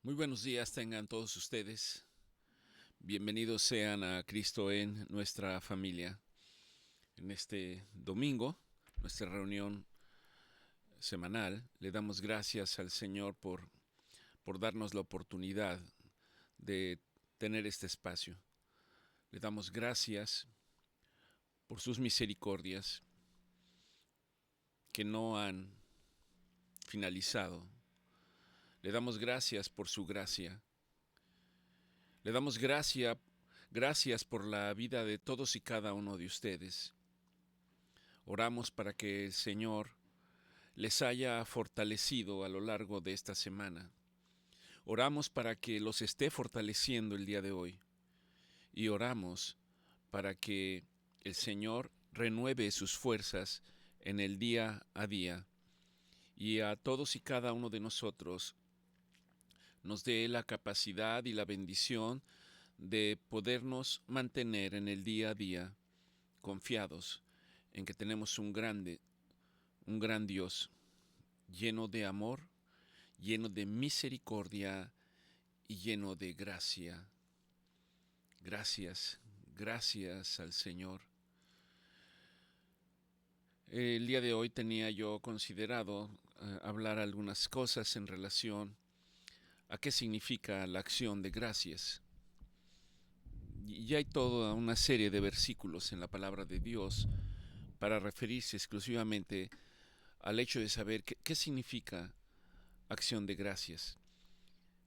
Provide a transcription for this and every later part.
Muy buenos días tengan todos ustedes. Bienvenidos sean a Cristo en nuestra familia. En este domingo, nuestra reunión semanal, le damos gracias al Señor por darnos la oportunidad de tener este espacio. Le damos gracias por sus misericordias que no han finalizado. Le damos gracias por su gracia. Le damos gracias por la vida de todos y cada uno de ustedes. Oramos para que el Señor les haya fortalecido a lo largo de esta semana. Oramos para que los esté fortaleciendo el día de hoy. Y oramos para que el Señor renueve sus fuerzas en el día a día. Y a todos y cada uno de nosotros nos dé la capacidad y la bendición de podernos mantener en el día a día confiados en que tenemos un gran Dios, lleno de amor, lleno de misericordia y lleno de gracia. Gracias al Señor. El día de hoy tenía yo considerado hablar algunas cosas en relación a qué significa la acción de gracias. Y hay toda una serie de versículos en la palabra de Dios para referirse exclusivamente al hecho de saber qué significa acción de gracias.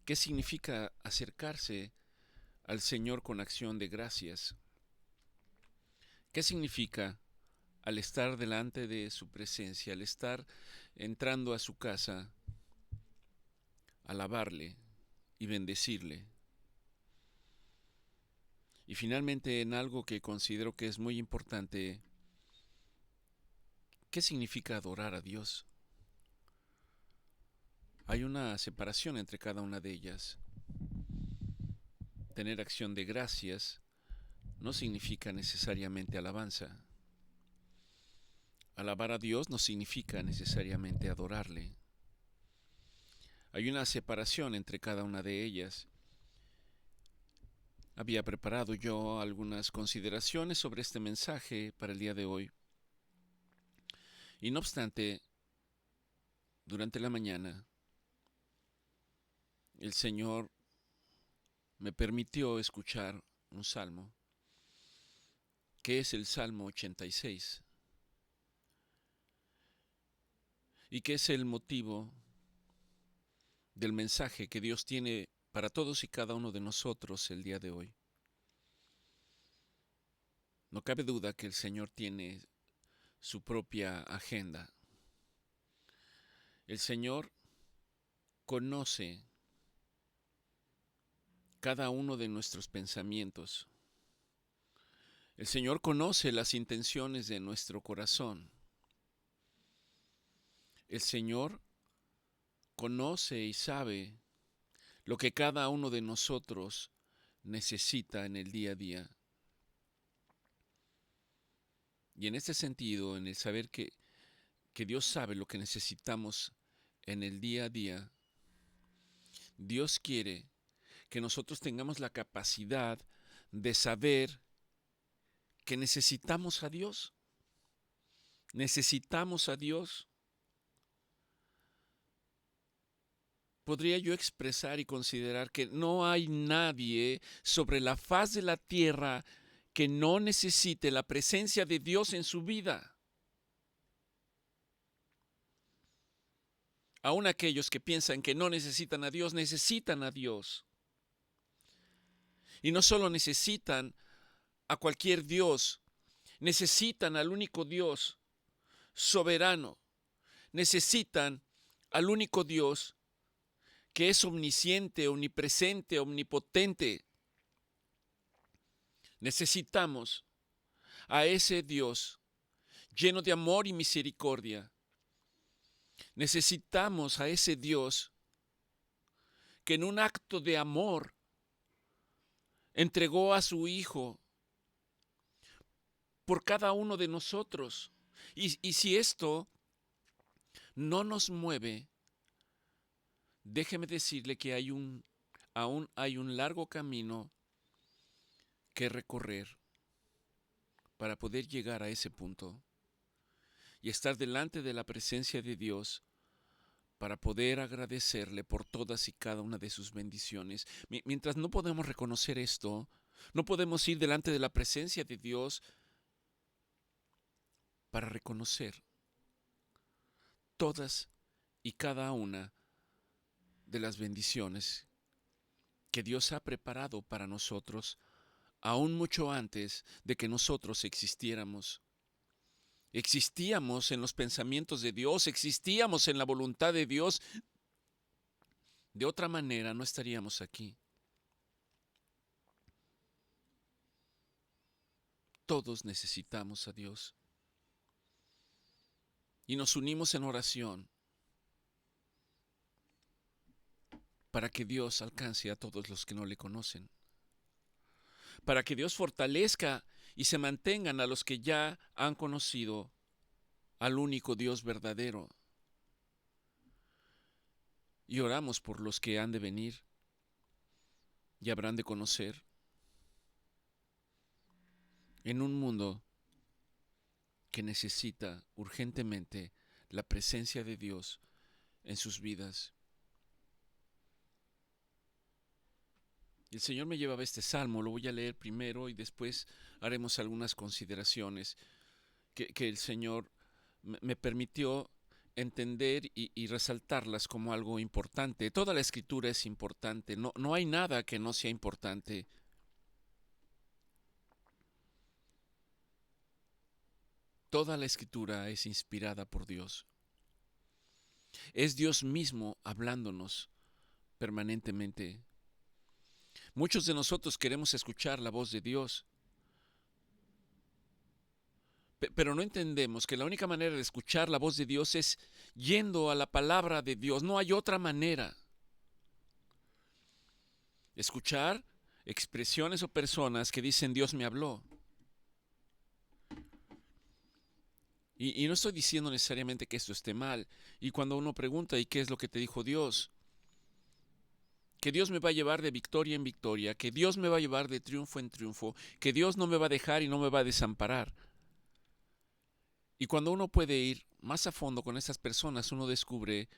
¿Qué significa acercarse al Señor con acción de gracias? ¿Qué significa al estar delante de su presencia, al estar entrando a su casa, alabarle y bendecirle? Y finalmente, en algo que considero que es muy importante, ¿qué significa adorar a Dios? Hay una separación entre cada una de ellas. Tener acción de gracias no significa necesariamente alabanza. Alabar a Dios no significa necesariamente adorarle. Hay una separación entre cada una de ellas. Había preparado yo algunas consideraciones sobre este mensaje para el día de hoy. Y no obstante, durante la mañana, el Señor me permitió escuchar un salmo, que es el Salmo 86, y que es el motivo del mensaje que Dios tiene para todos y cada uno de nosotros el día de hoy. No cabe duda que el Señor tiene su propia agenda. El Señor conoce cada uno de nuestros pensamientos. El Señor conoce las intenciones de nuestro corazón. El Señor conoce y sabe lo que cada uno de nosotros necesita en el día a día. Y en este sentido, en el saber que Dios sabe lo que necesitamos en el día a día, Dios quiere que nosotros tengamos la capacidad de saber que necesitamos a Dios. Necesitamos a Dios. Podría yo expresar y considerar que no hay nadie sobre la faz de la tierra que no necesite la presencia de Dios en su vida. Aún aquellos que piensan que no necesitan a Dios, necesitan a Dios. Y no solo necesitan a cualquier Dios, necesitan al único Dios soberano. Necesitan al único Dios que es omnisciente, omnipresente, omnipotente. Necesitamos a ese Dios lleno de amor y misericordia. Necesitamos a ese Dios que en un acto de amor entregó a su Hijo por cada uno de nosotros. Y si esto no nos mueve, déjeme decirle que hay un aún hay un largo camino que recorrer para poder llegar a ese punto y estar delante de la presencia de Dios para poder agradecerle por todas y cada una de sus bendiciones. Mientras no podemos reconocer esto, no podemos ir delante de la presencia de Dios para reconocer todas y cada una de las bendiciones que Dios ha preparado para nosotros, aún mucho antes de que nosotros existiéramos. Existíamos en los pensamientos de Dios, existíamos en la voluntad de Dios. De otra manera no estaríamos aquí. Todos necesitamos a Dios. Y nos unimos en oración para que Dios alcance a todos los que no le conocen. Para que Dios fortalezca y se mantengan a los que ya han conocido al único Dios verdadero. Y oramos por los que han de venir y habrán de conocer en un mundo que necesita urgentemente la presencia de Dios en sus vidas. El Señor me llevaba este salmo, lo voy a leer primero y después haremos algunas consideraciones que el Señor me permitió entender y resaltarlas como algo importante. Toda la Escritura es importante, no hay nada que no sea importante. Toda la Escritura es inspirada por Dios. Es Dios mismo hablándonos permanentemente. Muchos de nosotros queremos escuchar la voz de Dios, pero no entendemos que la única manera de escuchar la voz de Dios es yendo a la palabra de Dios. No hay otra manera. Escuchar expresiones o personas que dicen Dios me habló. Y no estoy diciendo necesariamente que esto esté mal. Y cuando uno pregunta, ¿y qué es lo que te dijo Dios? Que Dios me va a llevar de victoria en victoria, que Dios me va a llevar de triunfo en triunfo, que Dios no me va a dejar y no me va a desamparar. Y cuando uno puede ir más a fondo con estas personas, uno descubre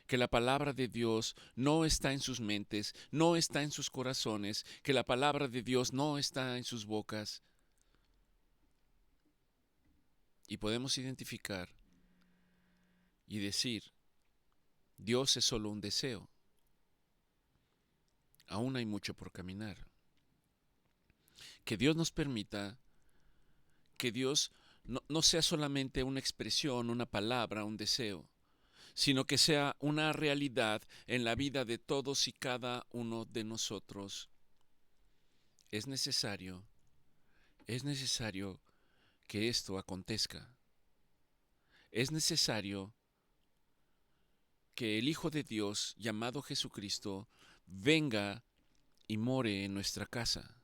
que la palabra de Dios no está en sus mentes, no está en sus corazones, que la palabra de Dios no está en sus bocas. Y podemos identificar y decir, Dios es solo un deseo. Aún hay mucho por caminar. Que Dios nos permita que Dios no sea solamente una expresión, una palabra, un deseo, sino que sea una realidad en la vida de todos y cada uno de nosotros. Es necesario que esto acontezca. Es necesario que el Hijo de Dios, llamado Jesucristo, venga y more en nuestra casa.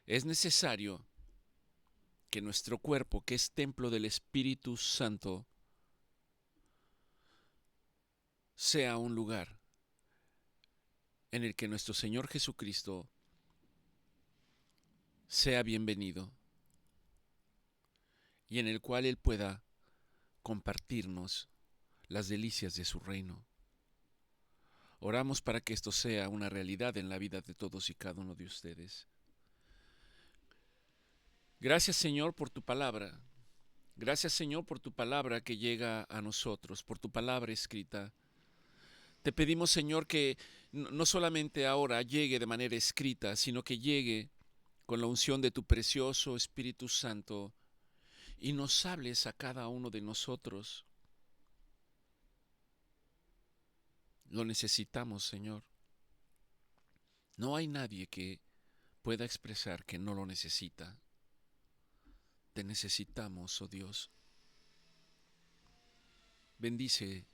Es necesario que nuestro cuerpo, que es templo del Espíritu Santo, sea un lugar en el que nuestro Señor Jesucristo sea bienvenido y en el cual Él pueda compartirnos las delicias de su reino. Oramos para que esto sea una realidad en la vida de todos y cada uno de ustedes. Gracias, Señor, por tu palabra. Gracias, Señor, por tu palabra que llega a nosotros, por tu palabra escrita. Te pedimos, Señor, que no solamente ahora llegue de manera escrita, sino que llegue con la unción de tu precioso Espíritu Santo y nos hables a cada uno de nosotros. Lo necesitamos, Señor. No hay nadie que pueda expresar que no lo necesita. Te necesitamos, oh Dios. Bendice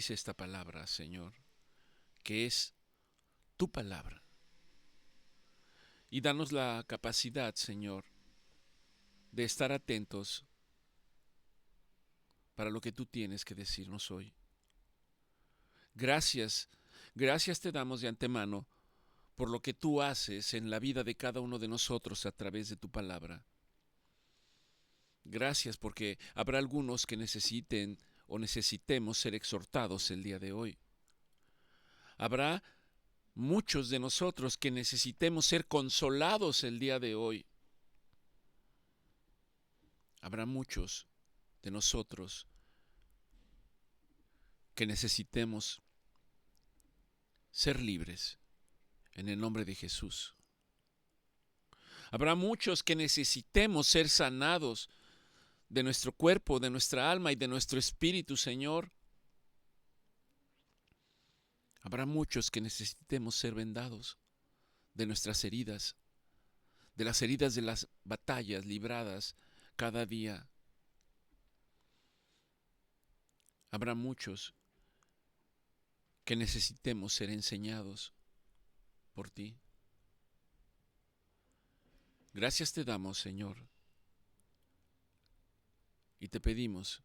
esta palabra, Señor, que es tu palabra. Y danos la capacidad, Señor, de estar atentos para lo que tú tienes que decirnos hoy. Gracias Gracias te damos de antemano por lo que tú haces en la vida de cada uno de nosotros a través de tu palabra. Gracias porque habrá algunos que necesiten o necesitemos ser exhortados el día de hoy. Habrá muchos de nosotros que necesitemos ser consolados el día de hoy. Habrá muchos de nosotros que necesitemos ser libres en el nombre de Jesús. Habrá muchos que necesitemos ser sanados de nuestro cuerpo, de nuestra alma y de nuestro espíritu, Señor. Habrá muchos que necesitemos ser vendados de nuestras heridas, de las heridas de las batallas libradas cada día. Habrá muchos que necesitemos ser enseñados por ti. Gracias te damos, Señor, y te pedimos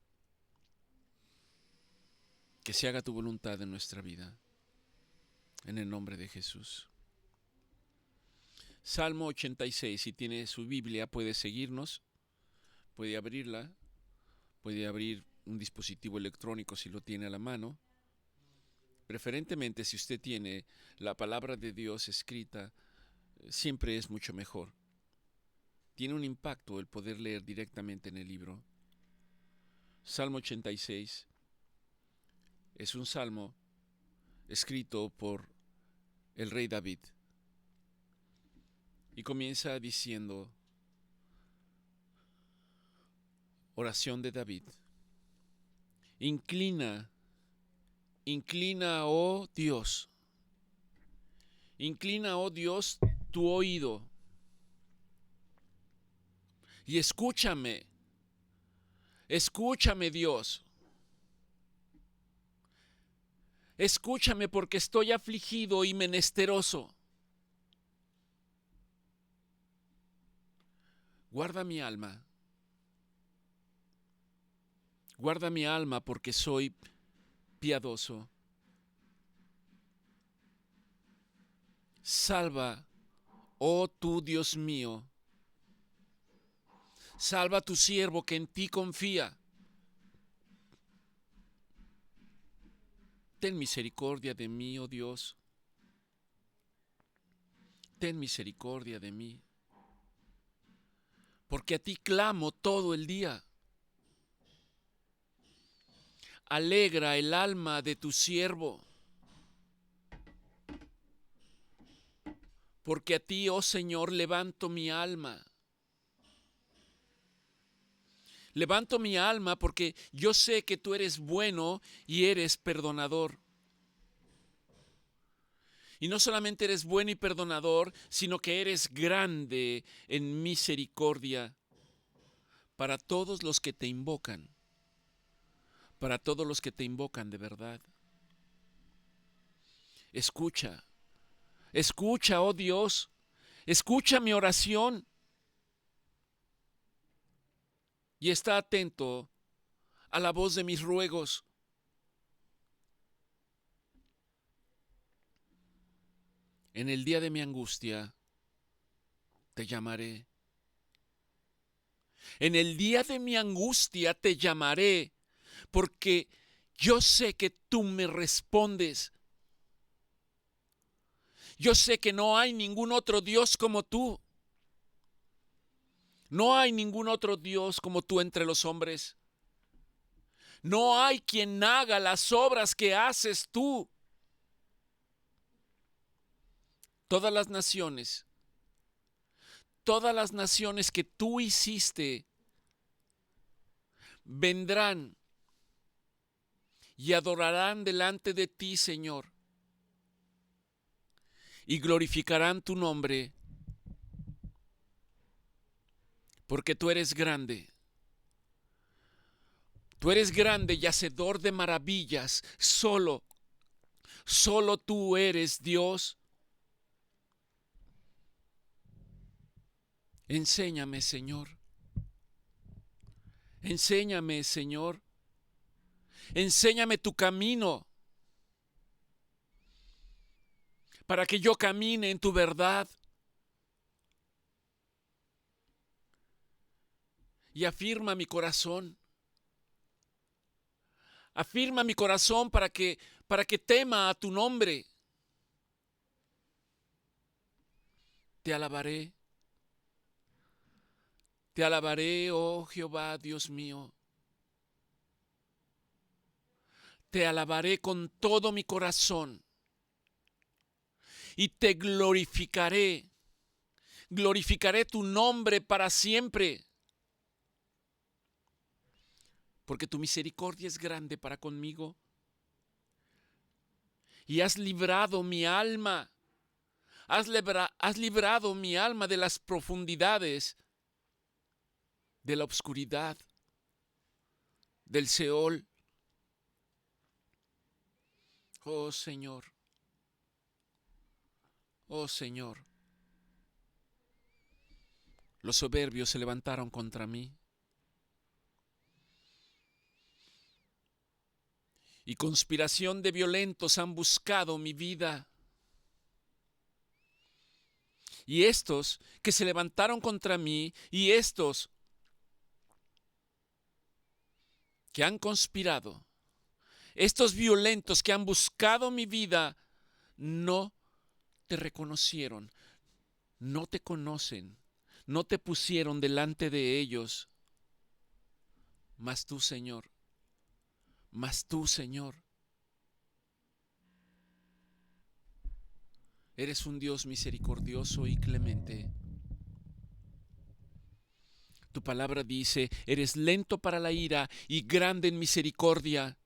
que se haga tu voluntad en nuestra vida, en el nombre de Jesús. Salmo 86, si tiene su Biblia puede seguirnos, puede abrirla, puede abrir un dispositivo electrónico si lo tiene a la mano. Preferentemente si usted tiene la palabra de Dios escrita, siempre es mucho mejor. Tiene un impacto el poder leer directamente en el libro. Salmo 86 es un salmo escrito por el rey David. Y comienza diciendo, oración de David. Inclina, oh Dios. Inclina, oh Dios, tu oído. Y escúchame. Escúchame, Dios. Escúchame porque estoy afligido y menesteroso. Guarda mi alma. Guarda mi alma porque soy piadoso. Salva, oh tú Dios mío. Salva a tu siervo que en ti confía. Ten misericordia de mí, oh Dios. Ten misericordia de mí. Porque a ti clamo todo el día. Alegra el alma de tu siervo. Porque a ti, oh Señor, levanto mi alma. Levanto mi alma porque yo sé que tú eres bueno y eres perdonador. Y no solamente eres bueno y perdonador, sino que eres grande en misericordia para todos los que te invocan. Para todos los que te invocan de verdad. Escucha, escucha, oh Dios, escucha mi oración. Y está atento a la voz de mis ruegos. En el día de mi angustia te llamaré. En el día de mi angustia te llamaré, porque yo sé que tú me respondes. Yo sé que no hay ningún otro Dios como tú. No hay ningún otro Dios como tú entre los hombres. No hay quien haga las obras que haces tú. Todas las naciones que tú hiciste vendrán y adorarán delante de ti, Señor, y glorificarán tu nombre, porque tú eres grande. Tú eres grande y hacedor de maravillas. Solo tú eres Dios. Enséñame, Señor. Enséñame, Señor. Enséñame tu camino. para que yo camine en tu verdad. Y afirma mi corazón. Afirma mi corazón para que tema a tu nombre. Te alabaré. Te alabaré, oh Jehová, Dios mío. Te alabaré con todo mi corazón. Y te glorificaré. Glorificaré tu nombre para siempre. Porque tu misericordia es grande para conmigo. Y has librado mi alma. Has librado mi alma de las profundidades, de la oscuridad, del Seol. Oh Señor. Oh Señor. Los soberbios se levantaron contra mí. Y conspiración de violentos han buscado mi vida. Y estos que se levantaron contra mí, y estos que han conspirado, estos violentos que han buscado mi vida, no te reconocieron, no te conocen, no te pusieron delante de ellos. Mas tú, Señor, eres un Dios misericordioso y clemente. Tu palabra dice, eres lento para la ira y grande en misericordia.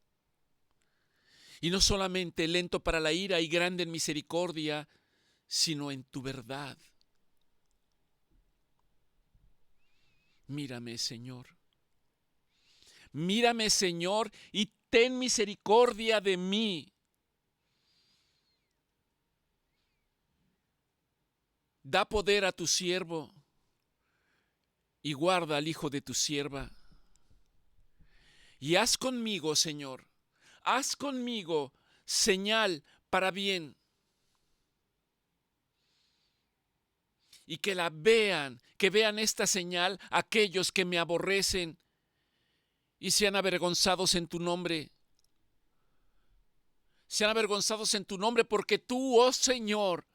Y no solamente lento para la ira y grande en misericordia, sino en tu verdad. Mírame, Señor. Mírame, Señor, y ten misericordia de mí. Da poder a tu siervo y guarda al hijo de tu sierva. Y haz conmigo, Señor, haz conmigo señal para bien. Y que vean esta señal aquellos que me aborrecen y sean avergonzados en tu nombre. Sean avergonzados en tu nombre porque tú, oh Señor,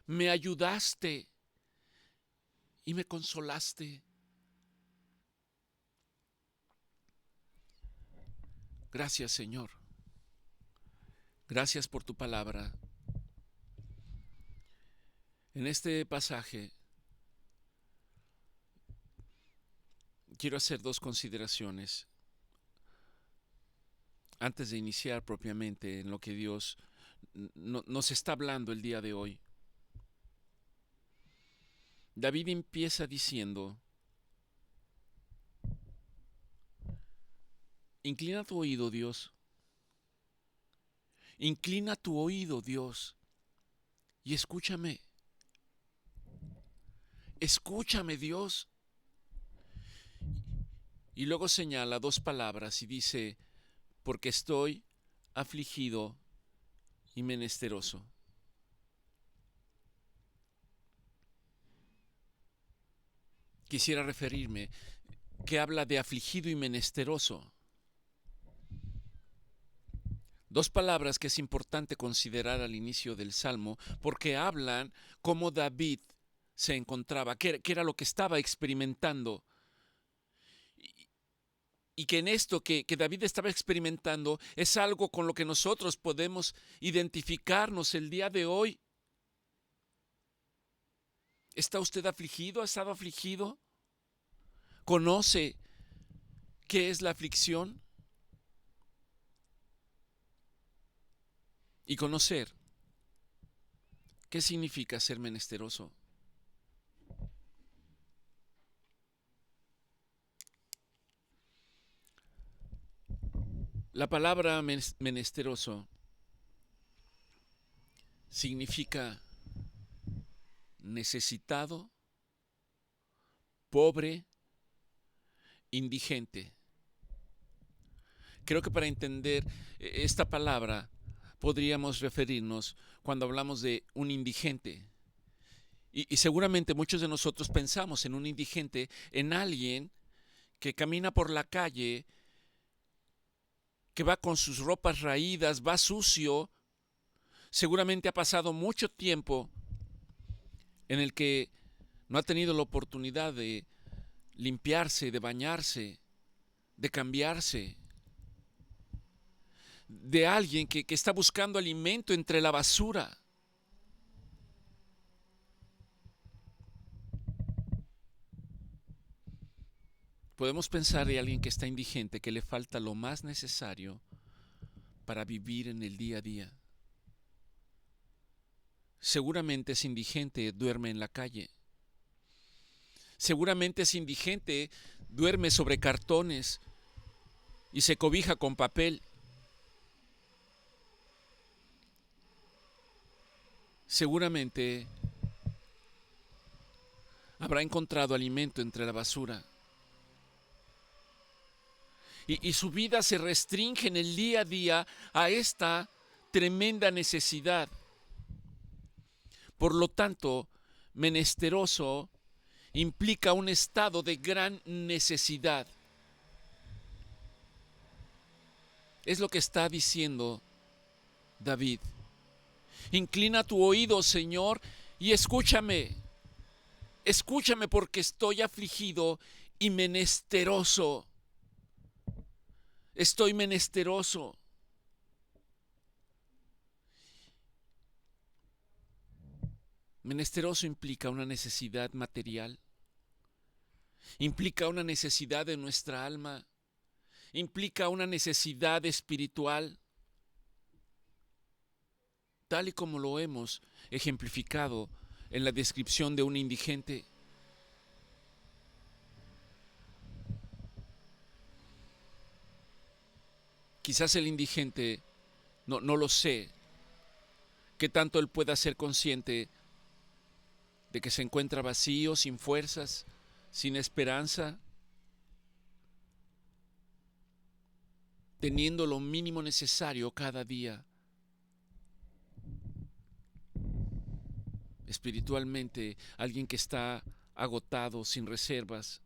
me ayudaste y me consolaste. Gracias, Señor. Gracias por tu palabra. En este pasaje quiero hacer dos consideraciones antes de iniciar propiamente en lo que Dios nos está hablando el día de hoy. David empieza diciendo, inclina tu oído, Dios. Inclina tu oído, Dios, y escúchame. Escúchame, Dios. Y luego señala dos palabras y dice, porque estoy afligido y menesteroso. Quisiera referirme que habla de afligido y menesteroso. Dos palabras que es importante considerar al inicio del Salmo porque hablan cómo David se encontraba, qué era lo que estaba experimentando. Y que en esto que David estaba experimentando es algo con lo que nosotros podemos identificarnos el día de hoy. ¿Está usted afligido? ¿Ha estado afligido? ¿Conoce qué es la aflicción? Y conocer qué significa ser menesteroso. La palabra menesteroso significa necesitado, pobre, indigente. Creo que para entender esta palabra podríamos referirnos cuando hablamos de un indigente. Y seguramente muchos de nosotros pensamos en un indigente, en alguien que camina por la calle, que va con sus ropas raídas, va sucio, seguramente ha pasado mucho tiempo en el que no ha tenido la oportunidad de limpiarse, de bañarse, de cambiarse, de alguien que está buscando alimento entre la basura. Podemos pensar de alguien que está indigente, que le falta lo más necesario para vivir en el día a día. Seguramente ese indigente duerme en la calle. Seguramente ese indigente duerme sobre cartones y se cobija con papel. Seguramente habrá encontrado alimento entre la basura. Y su vida se restringe en el día a día a esta tremenda necesidad. Por lo tanto, menesteroso implica un estado de gran necesidad. Es lo que está diciendo David. Inclina tu oído, Señor, y escúchame. Escúchame porque estoy afligido y menesteroso. Estoy menesteroso. Menesteroso implica una necesidad material, implica una necesidad de nuestra alma, implica una necesidad espiritual, tal y como lo hemos ejemplificado en la descripción de un indigente. Quizás el indigente, no lo sé, qué tanto él pueda ser consciente de que se encuentra vacío, sin fuerzas, sin esperanza, teniendo lo mínimo necesario cada día. Espiritualmente, alguien que está agotado, sin reservas.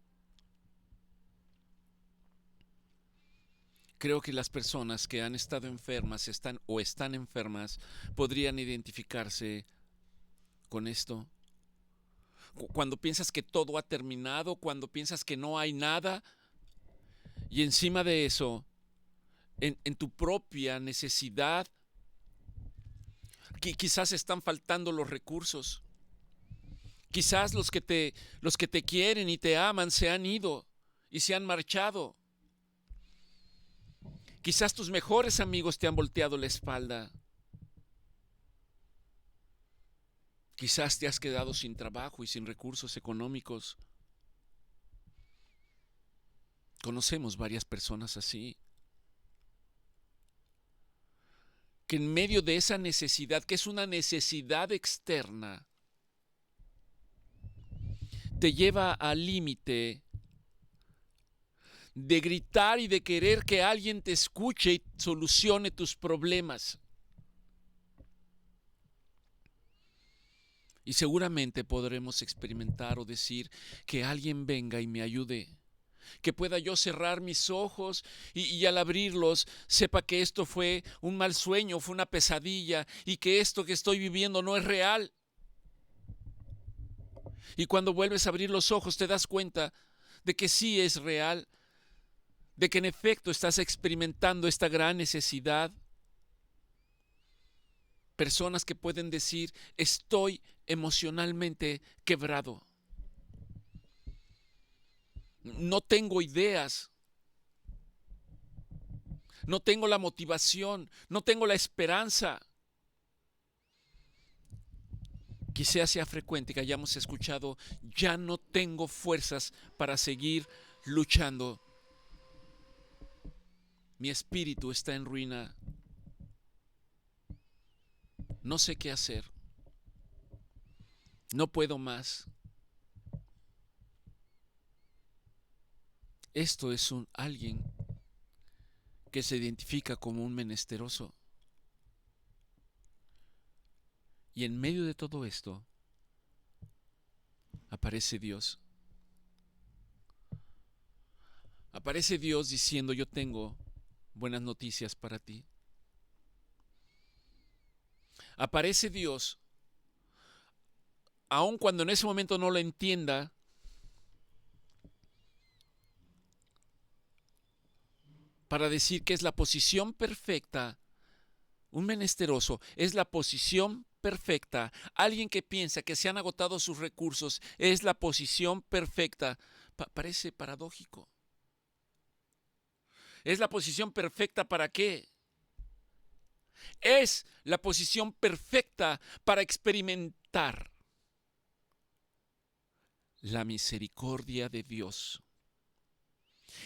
Creo que las personas que han estado enfermas están enfermas podrían identificarse con esto. Cuando piensas que todo ha terminado, cuando piensas que no hay nada, y encima de eso, en tu propia necesidad, quizás están faltando los recursos. Quizás los que te quieren y te aman se han ido y se han marchado. Quizás tus mejores amigos te han volteado la espalda. Quizás te has quedado sin trabajo y sin recursos económicos. Conocemos varias personas así, que en medio de esa necesidad, que es una necesidad externa, te lleva al límite de gritar y de querer que alguien te escuche y solucione tus problemas. Y seguramente podremos experimentar o decir que alguien venga y me ayude, que pueda yo cerrar mis ojos y al abrirlos sepa que esto fue un mal sueño, fue una pesadilla y que esto que estoy viviendo no es real. Y cuando vuelves a abrir los ojos te das cuenta de que sí es real, de que en efecto estás experimentando esta gran necesidad. Personas que pueden decir, estoy emocionalmente quebrado. No tengo ideas. No tengo la motivación. No tengo la esperanza. Quizás sea frecuente que hayamos escuchado, ya no tengo fuerzas para seguir luchando. Mi espíritu está en ruina. No sé qué hacer. No puedo más. Esto es alguien que se identifica como un menesteroso. Y en medio de todo esto, aparece Dios. Aparece Dios diciendo: yo tengo buenas noticias para ti. Aparece Dios, aun cuando en ese momento no lo entienda, para decir que es la posición perfecta. Un menesteroso es la posición perfecta. Alguien que piensa que se han agotado sus recursos es la posición perfecta. Parece paradójico. Es la posición perfecta ¿para qué? Es la posición perfecta para experimentar la misericordia de Dios.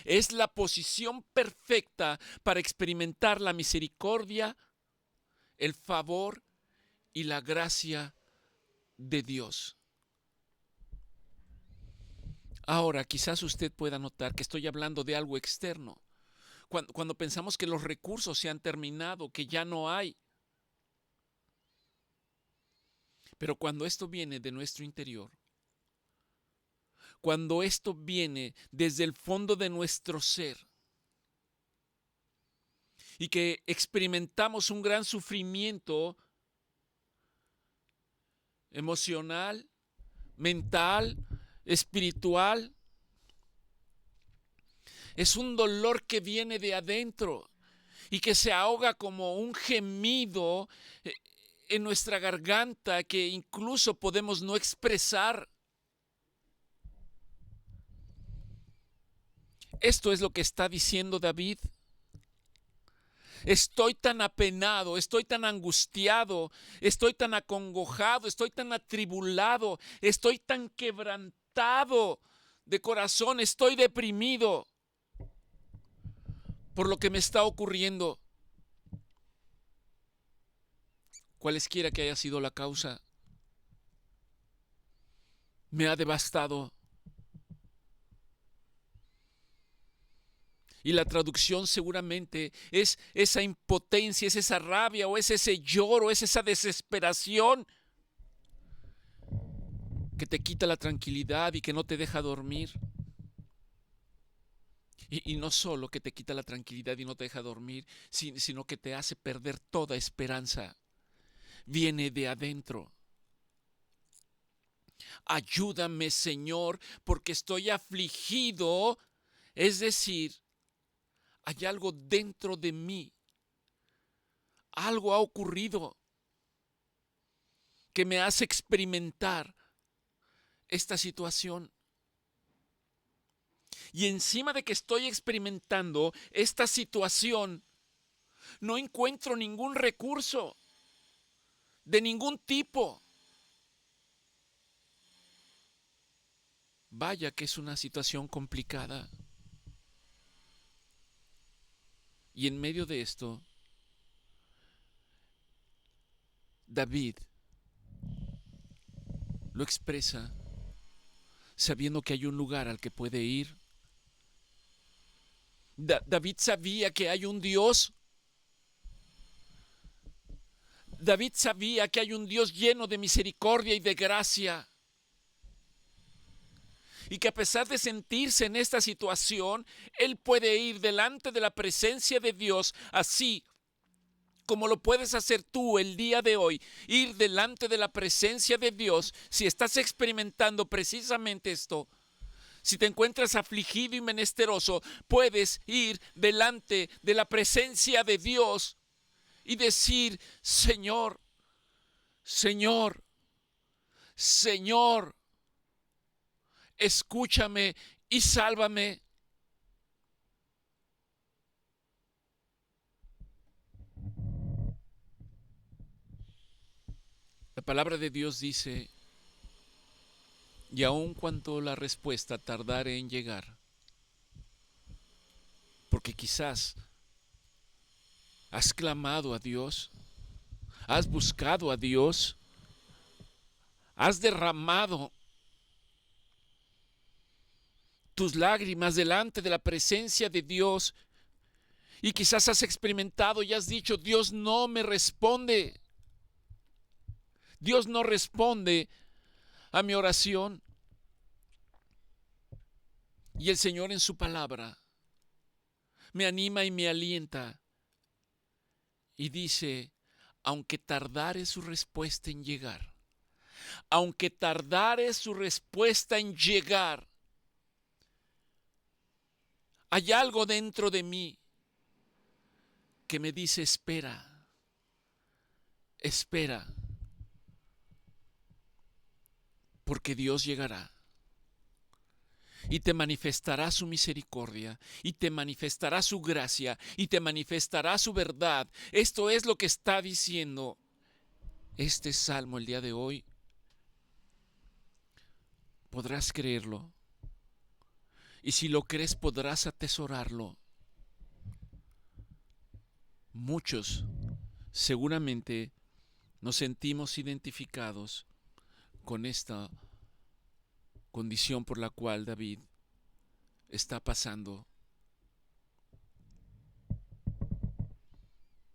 Es la posición perfecta para experimentar la misericordia, el favor y la gracia de Dios. Ahora, quizás usted pueda notar que estoy hablando de algo externo. Cuando pensamos que los recursos se han terminado, que ya no hay. Pero cuando esto viene de nuestro interior, cuando esto viene desde el fondo de nuestro ser, y que experimentamos un gran sufrimiento emocional, mental, espiritual, es un dolor que viene de adentro y que se ahoga como un gemido en nuestra garganta que incluso podemos no expresar. Esto es lo que está diciendo David. Estoy tan apenado, estoy tan angustiado, estoy tan acongojado, estoy tan atribulado, estoy tan quebrantado de corazón, estoy deprimido por lo que me está ocurriendo. Cualesquiera que haya sido la causa, me ha devastado. Y la traducción seguramente es esa impotencia, es esa rabia, o es ese lloro, es esa desesperación que te quita la tranquilidad y que no te deja dormir. Y no solo que te quita la tranquilidad y no te deja dormir, sino que te hace perder toda esperanza. Viene de adentro. Ayúdame, Señor, porque estoy afligido. Es decir, hay algo dentro de mí. Algo ha ocurrido que me hace experimentar esta situación. Y encima de que estoy experimentando esta situación, no encuentro ningún recurso de ningún tipo. Vaya que es una situación complicada. Y en medio de esto, David lo expresa sabiendo que hay un lugar al que puede ir. David sabía que hay un Dios. David sabía que hay un Dios lleno de misericordia y de gracia. Y que a pesar de sentirse en esta situación, él puede ir delante de la presencia de Dios, así como lo puedes hacer tú el día de hoy, ir delante de la presencia de Dios. Si estás experimentando precisamente esto, si te encuentras afligido y menesteroso, puedes ir delante de la presencia de Dios y decir: Señor, Señor, Señor, escúchame y sálvame. La palabra de Dios dice: y aun cuando la respuesta tardare en llegar, porque quizás has clamado a Dios, has buscado a Dios, has derramado tus lágrimas delante de la presencia de Dios, y quizás has experimentado y has dicho: Dios no me responde, Dios no responde a mi oración. Y el Señor en su palabra me anima y me alienta y dice, aunque tardare su respuesta en llegar, aunque tardare su respuesta en llegar, hay algo dentro de mí que me dice, espera, espera, porque Dios llegará. Y te manifestará su misericordia, y te manifestará su gracia, y te manifestará su verdad. Esto es lo que está diciendo este salmo el día de hoy. Podrás creerlo, y si lo crees podrás atesorarlo. Muchos seguramente nos sentimos identificados con esta condición por la cual David está pasando,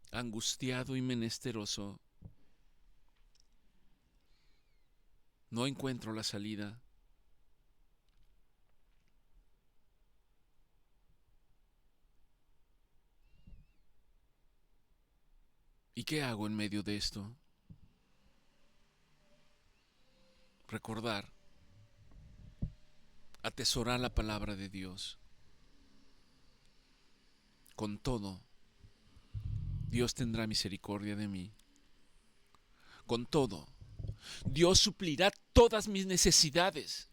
angustiado y menesteroso. No encuentro la salida. ¿Y qué hago en medio de esto? Recordar, atesorar la palabra de Dios. Con todo, Dios tendrá misericordia de mí. Con todo, Dios suplirá todas mis necesidades.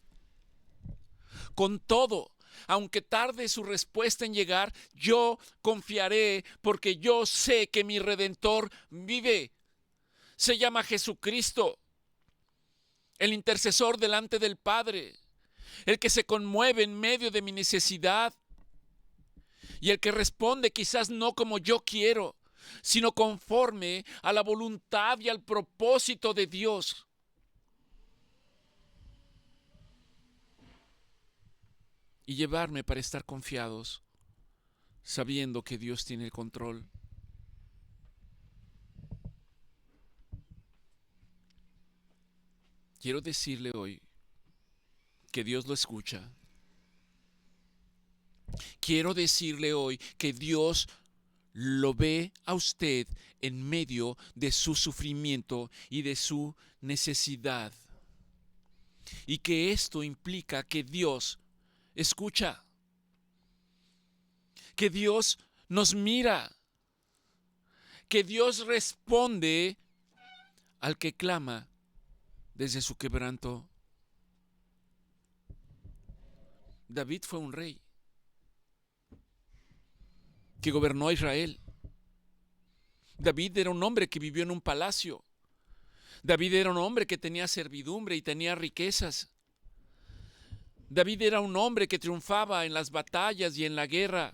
Con todo, aunque tarde su respuesta en llegar, yo confiaré porque yo sé que mi Redentor vive. Se llama Jesucristo, el intercesor delante del Padre, el que se conmueve en medio de mi necesidad y el que responde quizás no como yo quiero, sino conforme a la voluntad y al propósito de Dios. Y llevarme para estar confiados, sabiendo que Dios tiene el control. Quiero decirle hoy que Dios lo escucha. Quiero decirle hoy que Dios lo ve a usted en medio de su sufrimiento y de su necesidad. Y que esto implica que Dios escucha, que Dios nos mira, que Dios responde al que clama desde su quebranto. David fue un rey que gobernó a Israel. David era un hombre que vivió en un palacio. David era un hombre que tenía servidumbre y tenía riquezas. David era un hombre que triunfaba en las batallas y en la guerra.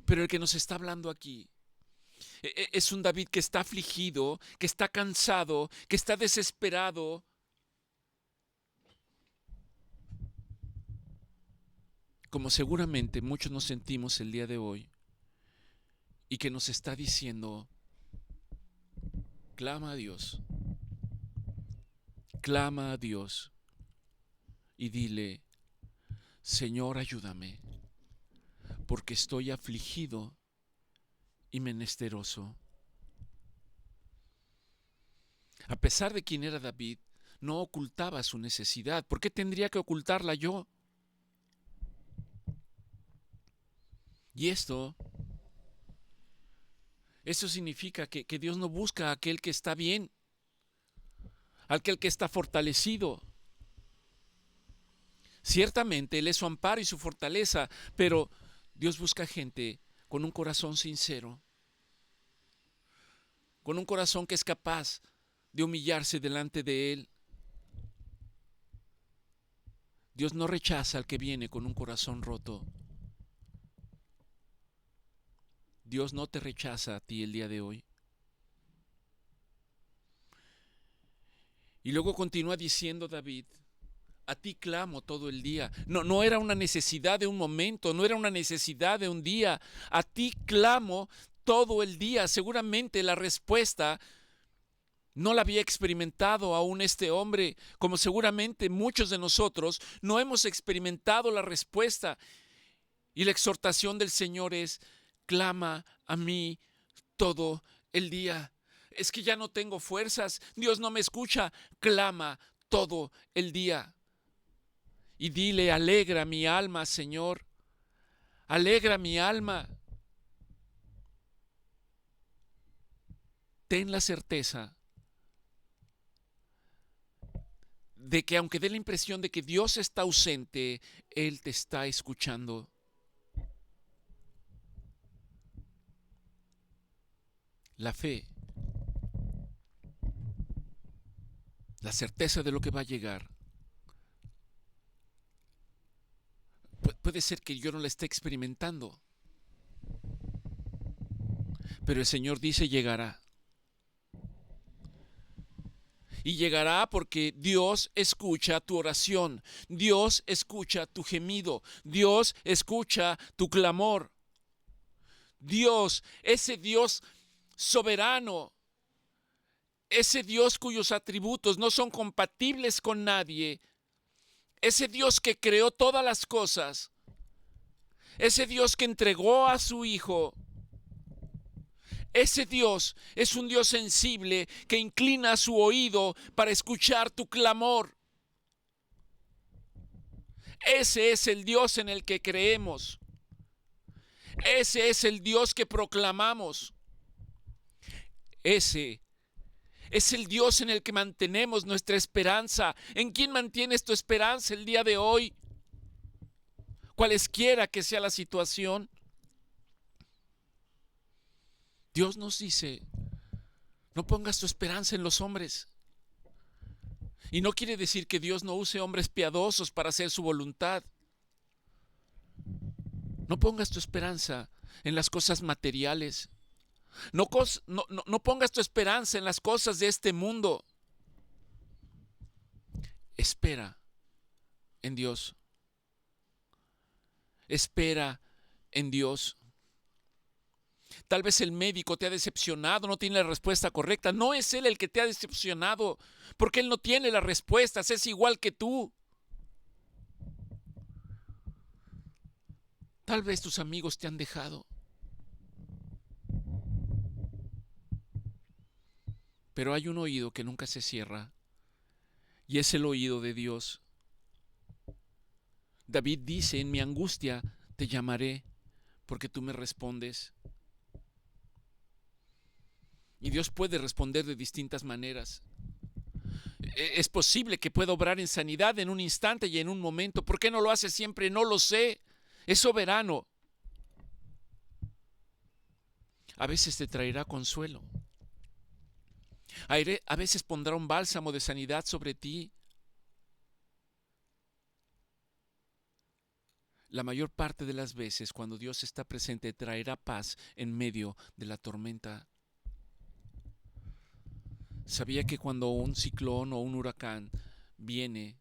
Pero el que nos está hablando aquí es un David que está afligido, que está cansado, que está desesperado. Como seguramente muchos nos sentimos el día de hoy, y que nos está diciendo, clama a Dios, clama a Dios y dile, Señor, ayúdame, porque estoy afligido y menesteroso. A pesar de quién era David, no ocultaba su necesidad. ¿Por qué tendría que ocultarla yo? Y esto significa que Dios no busca a aquel que está bien, a aquel que está fortalecido. Ciertamente Él es su amparo y su fortaleza, pero Dios busca gente con un corazón sincero, con un corazón que es capaz de humillarse delante de Él. Dios no rechaza al que viene con un corazón roto. Dios no te rechaza a ti el día de hoy. Y luego continúa diciendo David, a ti clamo todo el día. No era una necesidad de un momento, no era una necesidad de un día. A ti clamo todo el día. Seguramente la respuesta No la había experimentado aún este hombre, como seguramente muchos de nosotros no hemos experimentado la respuesta. Y la exhortación del Señor es: clama a mí todo el día. Es que ya no tengo fuerzas, Dios no me escucha. Clama todo el día. Y dile: alegra mi alma, Señor. Alegra mi alma. Ten la certeza de que aunque dé la impresión de que Dios está ausente, Él te está escuchando. La fe, la certeza de lo que va a llegar. Puede ser que yo no la esté experimentando, pero el Señor dice: llegará. Y llegará porque Dios escucha tu oración, Dios escucha tu gemido, Dios escucha tu clamor. Dios, ese Dios soberano, ese Dios cuyos atributos no son compatibles con nadie, ese Dios que creó todas las cosas, ese Dios que entregó a su Hijo, ese Dios es un Dios sensible que inclina su oído para escuchar tu clamor. Ese es el Dios en el que creemos. Ese es el Dios que proclamamos. Ese es el Dios en el que mantenemos nuestra esperanza. ¿En quién mantienes tu esperanza el día de hoy? Cualesquiera que sea la situación. Dios nos dice: no pongas tu esperanza en los hombres. Y no quiere decir que Dios no use hombres piadosos para hacer su voluntad. No pongas tu esperanza en las cosas materiales. No pongas tu esperanza en las cosas de este mundo. Espera en Dios. Espera en Dios. Tal vez el médico te ha decepcionado, no tiene la respuesta correcta. No es él el que te ha decepcionado, porque él no tiene las respuestas, es igual que tú. Tal vez tus amigos te han dejado, pero hay un oído que nunca se cierra, y es el oído de Dios. David dice: en mi angustia te llamaré, porque tú me respondes. Y Dios puede responder de distintas maneras. Es posible que pueda obrar en sanidad en un instante y en un momento. ¿Por qué no lo hace siempre? No lo sé. Es soberano. A veces te traerá consuelo. A veces pondrá un bálsamo de sanidad sobre ti. La mayor parte de las veces, cuando Dios está presente, traerá paz en medio de la tormenta. ¿Sabía que cuando un ciclón o un huracán viene,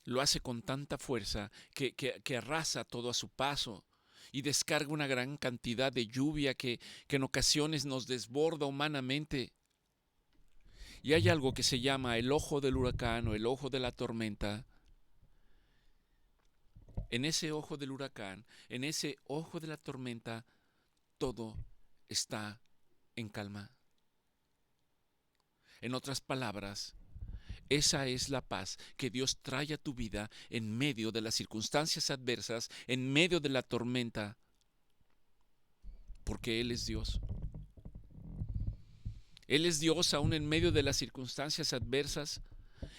lo hace con tanta fuerza que arrasa todo a su paso y descarga una gran cantidad de lluvia que en ocasiones nos desborda humanamente? Y hay algo que se llama el ojo del huracán o el ojo de la tormenta. En ese ojo del huracán, en ese ojo de la tormenta, todo está en calma. En otras palabras, esa es la paz que Dios trae a tu vida en medio de las circunstancias adversas, en medio de la tormenta, porque Él es Dios. Él es Dios aún en medio de las circunstancias adversas.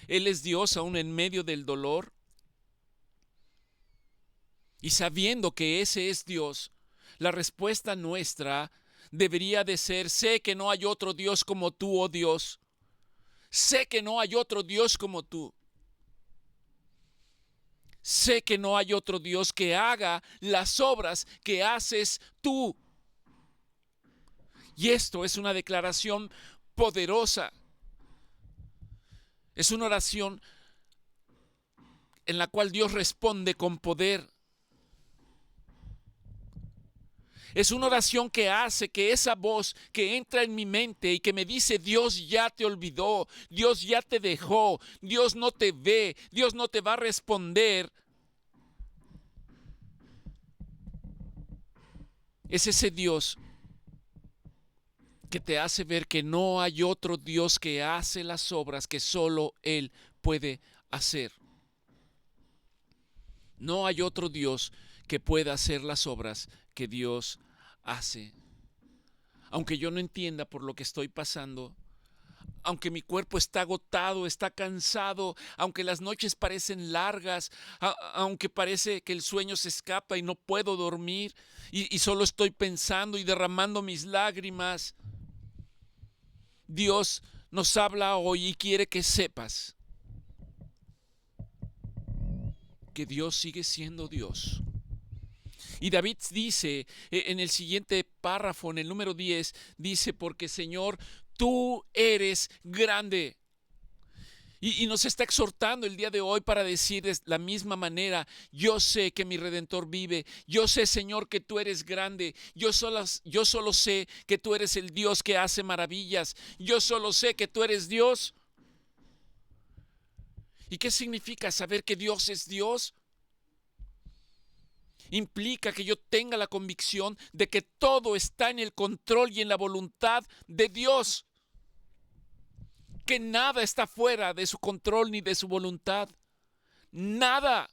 Él es Dios aún en medio del dolor. Y sabiendo que ese es Dios, la respuesta nuestra debería de ser: sé que no hay otro Dios como tú, oh Dios. Sé que no hay otro Dios como tú. Sé que no hay otro Dios que haga las obras que haces tú. Y esto es una declaración poderosa. Es una oración en la cual Dios responde con poder. Es una oración que hace que esa voz que entra en mi mente y que me dice: Dios ya te olvidó, Dios ya te dejó, Dios no te ve, Dios no te va a responder. Es ese Dios que te hace ver que no hay otro Dios que hace las obras que solo Él puede hacer. No hay otro Dios que pueda hacer las obras que Dios hace. Aunque yo no entienda por lo que estoy pasando, aunque mi cuerpo está agotado, está cansado, aunque las noches parecen largas, aunque parece que el sueño se escapa y no puedo dormir y solo estoy pensando y derramando mis lágrimas, Dios nos habla hoy y quiere que sepas que Dios sigue siendo Dios. Y David dice en el siguiente párrafo, en el número 10, dice: porque Señor, tú eres grande. Y nos está exhortando el día de hoy para decir de la misma manera: yo sé que mi Redentor vive, yo sé, Señor, que tú eres grande, yo solo sé que tú eres el Dios que hace maravillas, yo solo sé que tú eres Dios. ¿Y qué significa saber que Dios es Dios? Implica que yo tenga la convicción de que todo está en el control y en la voluntad de Dios, que nada está fuera de su control ni de su voluntad, nada.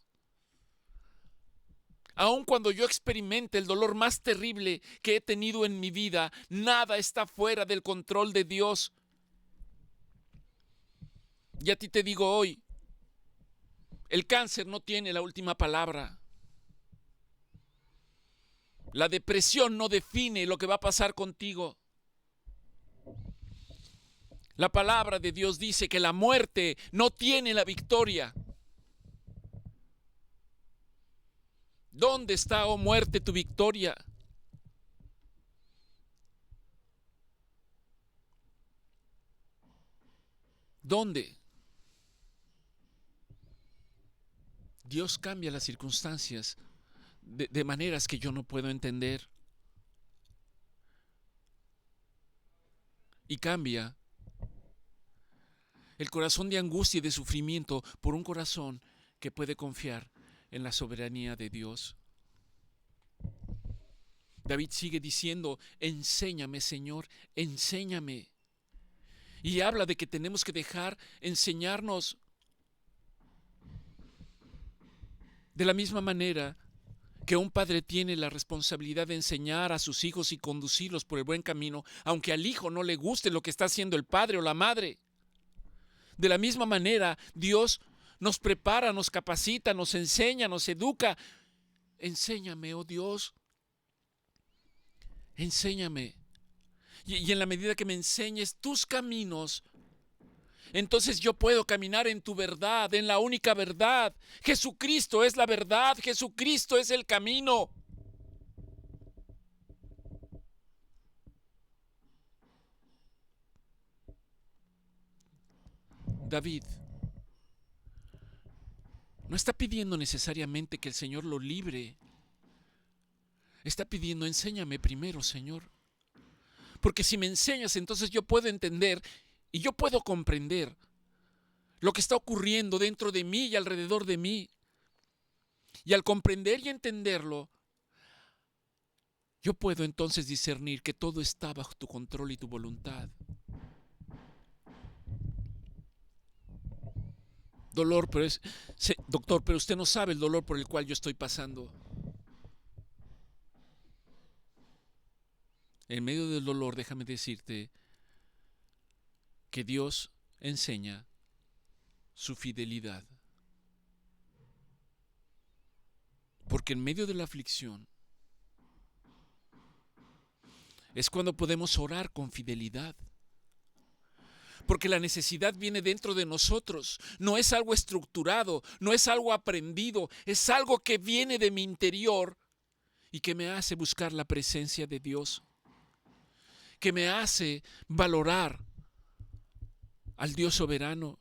Aun cuando yo experimente el dolor más terrible que he tenido en mi vida, nada está fuera del control de Dios. Y a ti te digo hoy, el cáncer no tiene la última palabra. La depresión no define lo que va a pasar contigo. La palabra de Dios dice que la muerte no tiene la victoria. ¿Dónde está, oh muerte, tu victoria? ¿Dónde? Dios cambia las circunstancias de maneras que yo no puedo entender. Y cambia el corazón de angustia y de sufrimiento por un corazón que puede confiar en la soberanía de Dios. David sigue diciendo: enséñame, Señor, enséñame. Y habla de que tenemos que dejar enseñarnos. De la misma manera que un padre tiene la responsabilidad de enseñar a sus hijos y conducirlos por el buen camino, aunque al hijo no le guste lo que está haciendo el padre o la madre. De la misma manera, Dios nos prepara, nos capacita, nos enseña, nos educa. Enséñame, oh Dios, enséñame. Y en la medida que me enseñes tus caminos, entonces yo puedo caminar en tu verdad, en la única verdad. Jesucristo es la verdad, Jesucristo es el camino. David no está pidiendo necesariamente que el Señor lo libre. Está pidiendo: enséñame primero, Señor. Porque si me enseñas, entonces yo puedo entender y yo puedo comprender lo que está ocurriendo dentro de mí y alrededor de mí. Y al comprender y entenderlo, yo puedo entonces discernir que todo está bajo tu control y tu voluntad. Dolor, doctor, pero usted no sabe el dolor por el cual yo estoy pasando. En medio del dolor, déjame decirte que Dios enseña su fidelidad. Porque en medio de la aflicción es cuando podemos orar con fidelidad. Porque la necesidad viene dentro de nosotros, no es algo estructurado, no es algo aprendido, es algo que viene de mi interior y que me hace buscar la presencia de Dios, que me hace valorar al Dios soberano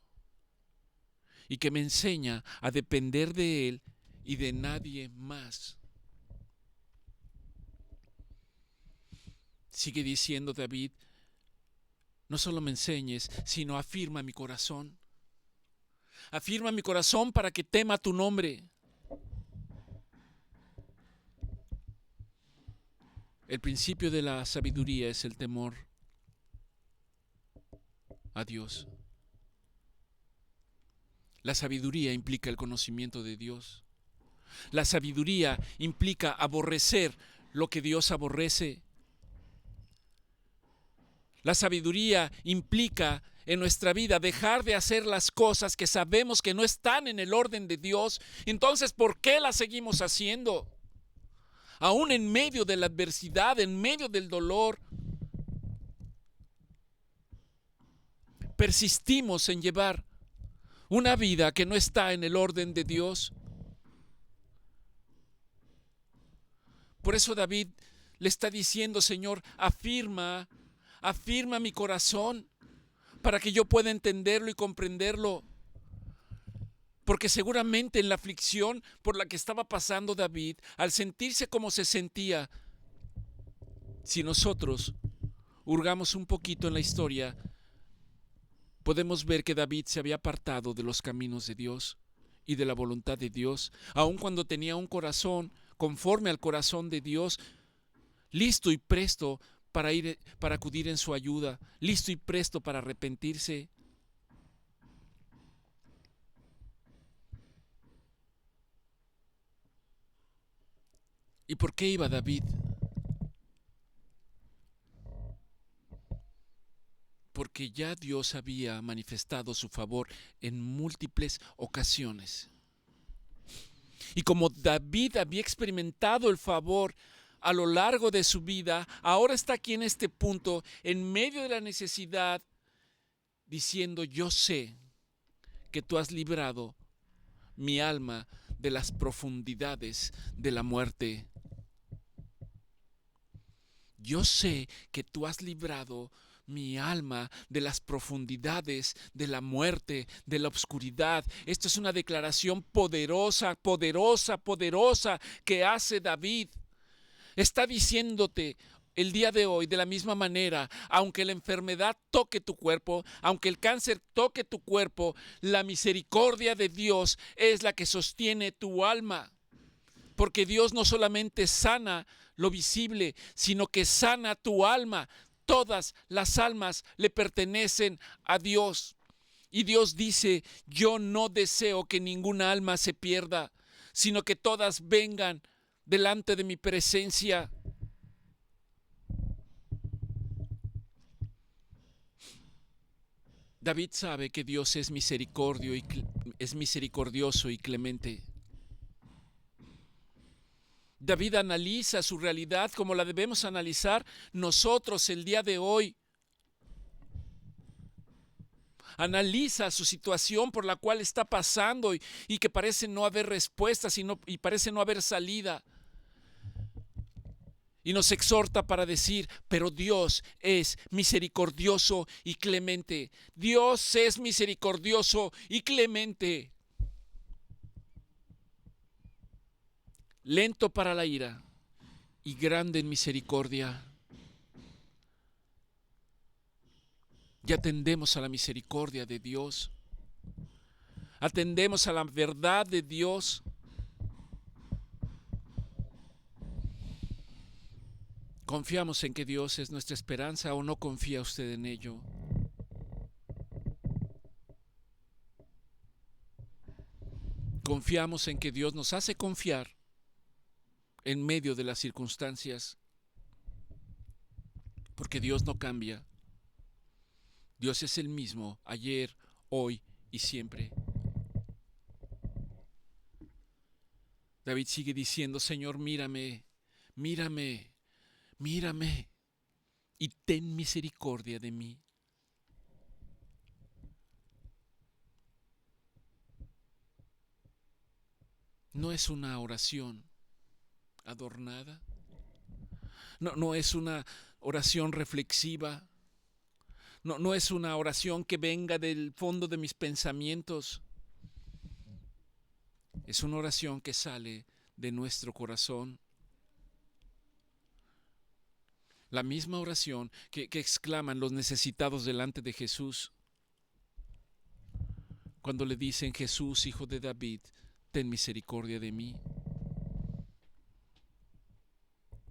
y que me enseña a depender de Él y de nadie más. Sigue diciendo David, no solo me enseñes, sino afirma mi corazón. Afirma mi corazón para que tema tu nombre. El principio de la sabiduría es el temor a Dios. La sabiduría implica el conocimiento de Dios. La sabiduría implica aborrecer lo que Dios aborrece. La sabiduría implica en nuestra vida dejar de hacer las cosas que sabemos que no están en el orden de Dios. Entonces, ¿por qué las seguimos haciendo? Aún en medio de la adversidad, en medio del dolor, persistimos en llevar una vida que no está en el orden de Dios. Por eso David le está diciendo, Señor, afirma mi corazón para que yo pueda entenderlo y comprenderlo. Porque seguramente en la aflicción por la que estaba pasando David, al sentirse como se sentía, si nosotros hurgamos un poquito en la historia, podemos ver que David se había apartado de los caminos de Dios y de la voluntad de Dios, aun cuando tenía un corazón conforme al corazón de Dios, listo y presto para acudir en su ayuda, listo y presto para arrepentirse. ¿Y por qué iba David? Porque ya Dios había manifestado su favor en múltiples ocasiones. Y como David había experimentado el favor a lo largo de su vida, ahora está aquí en este punto, en medio de la necesidad, diciendo, yo sé que tú has librado mi alma de las profundidades de la muerte. Yo sé que tú has librado mi alma de las profundidades de la muerte, de la oscuridad. Esto es una declaración poderosa, poderosa, poderosa que hace David. Está diciéndote el día de hoy de la misma manera, aunque la enfermedad toque tu cuerpo, aunque el cáncer toque tu cuerpo, la misericordia de Dios es la que sostiene tu alma. Porque Dios no solamente sana lo visible, sino que sana tu alma. Todas las almas le pertenecen a Dios. Y Dios dice, yo no deseo que ninguna alma se pierda, sino que todas vengan delante de mi presencia. David sabe que Dios es misericordioso y clemente. David analiza su realidad como la debemos analizar nosotros el día de hoy. Analiza su situación por la cual está pasando y que parece no haber respuesta y parece no haber salida. Y nos exhorta para decir, pero Dios es misericordioso y clemente. Dios es misericordioso y clemente. Lento para la ira y grande en misericordia. Ya atendemos a la misericordia de Dios. Atendemos a la verdad de Dios. ¿Confiamos en que Dios es nuestra esperanza o no confía usted en ello? Confiamos en que Dios nos hace confiar en medio de las circunstancias, porque Dios no cambia. Dios es el mismo ayer, hoy y siempre. David sigue diciendo, Señor, mírame, mírame, mírame y ten misericordia de mí. No es una oración adornada, no es una oración reflexiva, no es una oración que venga del fondo de mis pensamientos. Es una oración que sale de nuestro corazón. La misma oración que exclaman los necesitados delante de Jesús cuando le dicen: Jesús, hijo de David, ten misericordia de mí.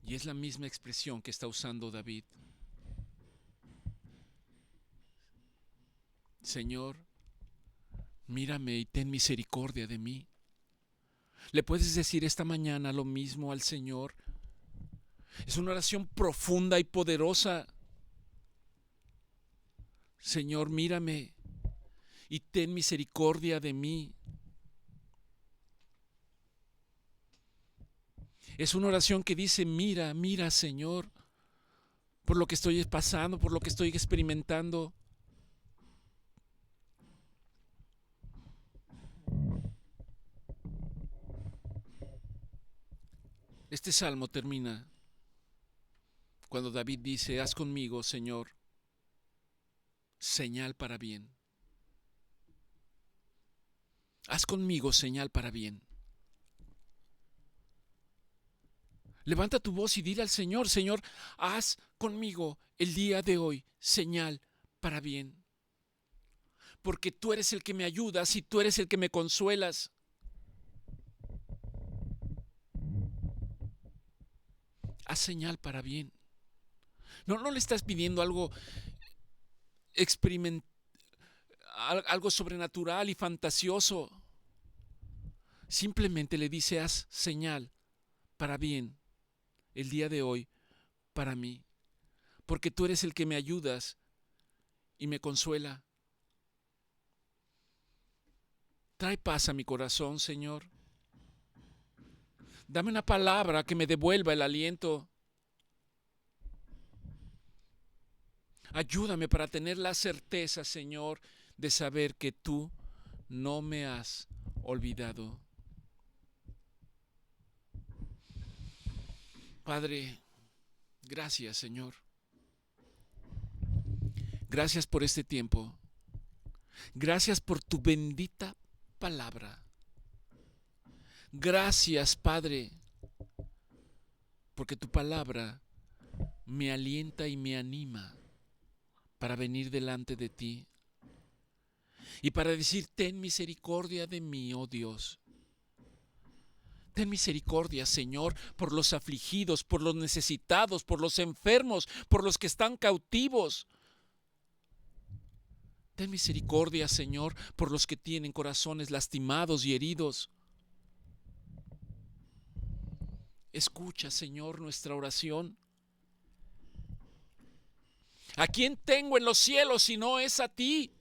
Y es la misma expresión que está usando David. Señor, mírame y ten misericordia de mí. ¿Le puedes decir esta mañana lo mismo al Señor? Es una oración profunda y poderosa. Señor, mírame y ten misericordia de mí. Es una oración que dice: mira, mira, Señor, por lo que estoy pasando, por lo que estoy experimentando. Este salmo termina cuando David dice: haz conmigo, Señor, señal para bien. Haz conmigo señal para bien. Levanta tu voz y dile al Señor: Señor, haz conmigo el día de hoy señal para bien. Porque tú eres el que me ayudas y tú eres el que me consuelas. Haz señal para bien. No le estás pidiendo algo algo sobrenatural y fantasioso. Simplemente le dice: haz señal para bien el día de hoy para mí, porque tú eres el que me ayudas y me consuela. Trae paz a mi corazón, Señor. Dame una palabra que me devuelva el aliento. Ayúdame para tener la certeza, Señor, de saber que tú no me has olvidado. Padre, gracias, Señor. Gracias por este tiempo. Gracias por tu bendita palabra. Gracias, Padre, porque tu palabra me alienta y me anima para venir delante de ti y para decir: ten misericordia de mí, oh Dios. Ten misericordia, Señor, por los afligidos, por los necesitados, por los enfermos, por los que están cautivos. Ten misericordia, Señor, por los que tienen corazones lastimados y heridos. Escucha, Señor, nuestra oración. ¿A quién tengo en los cielos si no es a ti?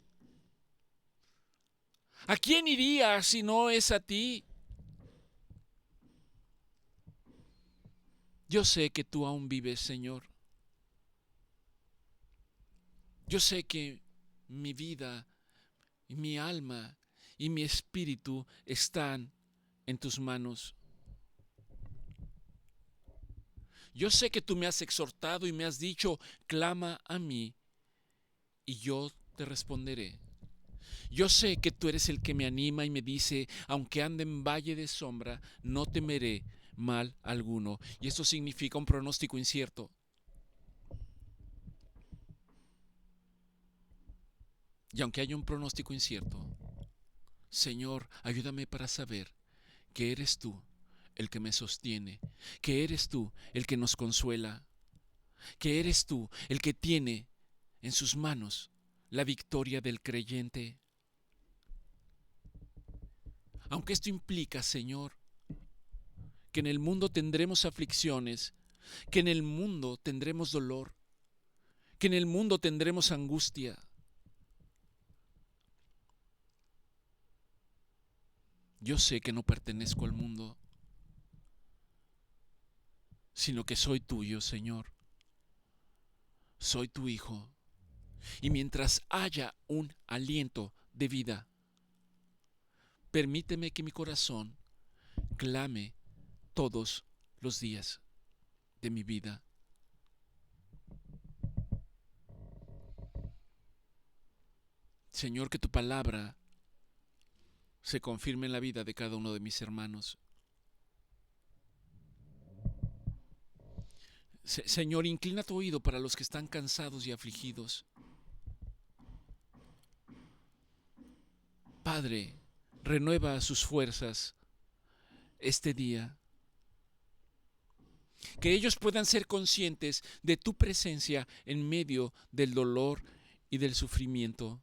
¿A quién iría si no es a ti? Yo sé que tú aún vives, Señor. Yo sé que mi vida, mi alma y mi espíritu están en tus manos. Yo sé que tú me has exhortado y me has dicho: clama a mí y yo te responderé. Yo sé que tú eres el que me anima y me dice: aunque ande en valle de sombra, no temeré mal alguno. Y esto significa un pronóstico incierto. Y aunque haya un pronóstico incierto, Señor, ayúdame para saber que eres tú el que me sostiene, que eres tú el que nos consuela, que eres tú el que tiene en sus manos la victoria del creyente. Aunque esto implica, Señor, que en el mundo tendremos aflicciones, que en el mundo tendremos dolor, que en el mundo tendremos angustia. Yo sé que no pertenezco al mundo, sino que soy tuyo, Señor. Soy tu hijo. Y mientras haya un aliento de vida, permíteme que mi corazón clame todos los días de mi vida. Señor, que tu palabra se confirme en la vida de cada uno de mis hermanos. Señor, inclina tu oído para los que están cansados y afligidos. Padre, renueva sus fuerzas este día. Que ellos puedan ser conscientes de tu presencia en medio del dolor y del sufrimiento.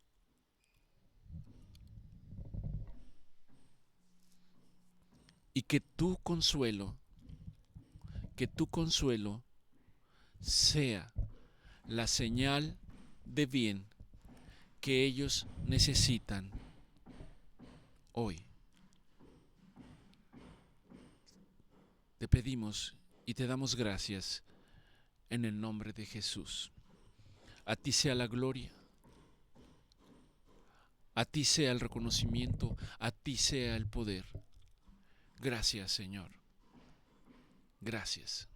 Y que tu consuelo sea la señal de bien que ellos necesitan hoy. Te pedimos y te damos gracias en el nombre de Jesús. A ti sea la gloria, a ti sea el reconocimiento, a ti sea el poder. Gracias, Señor. Gracias.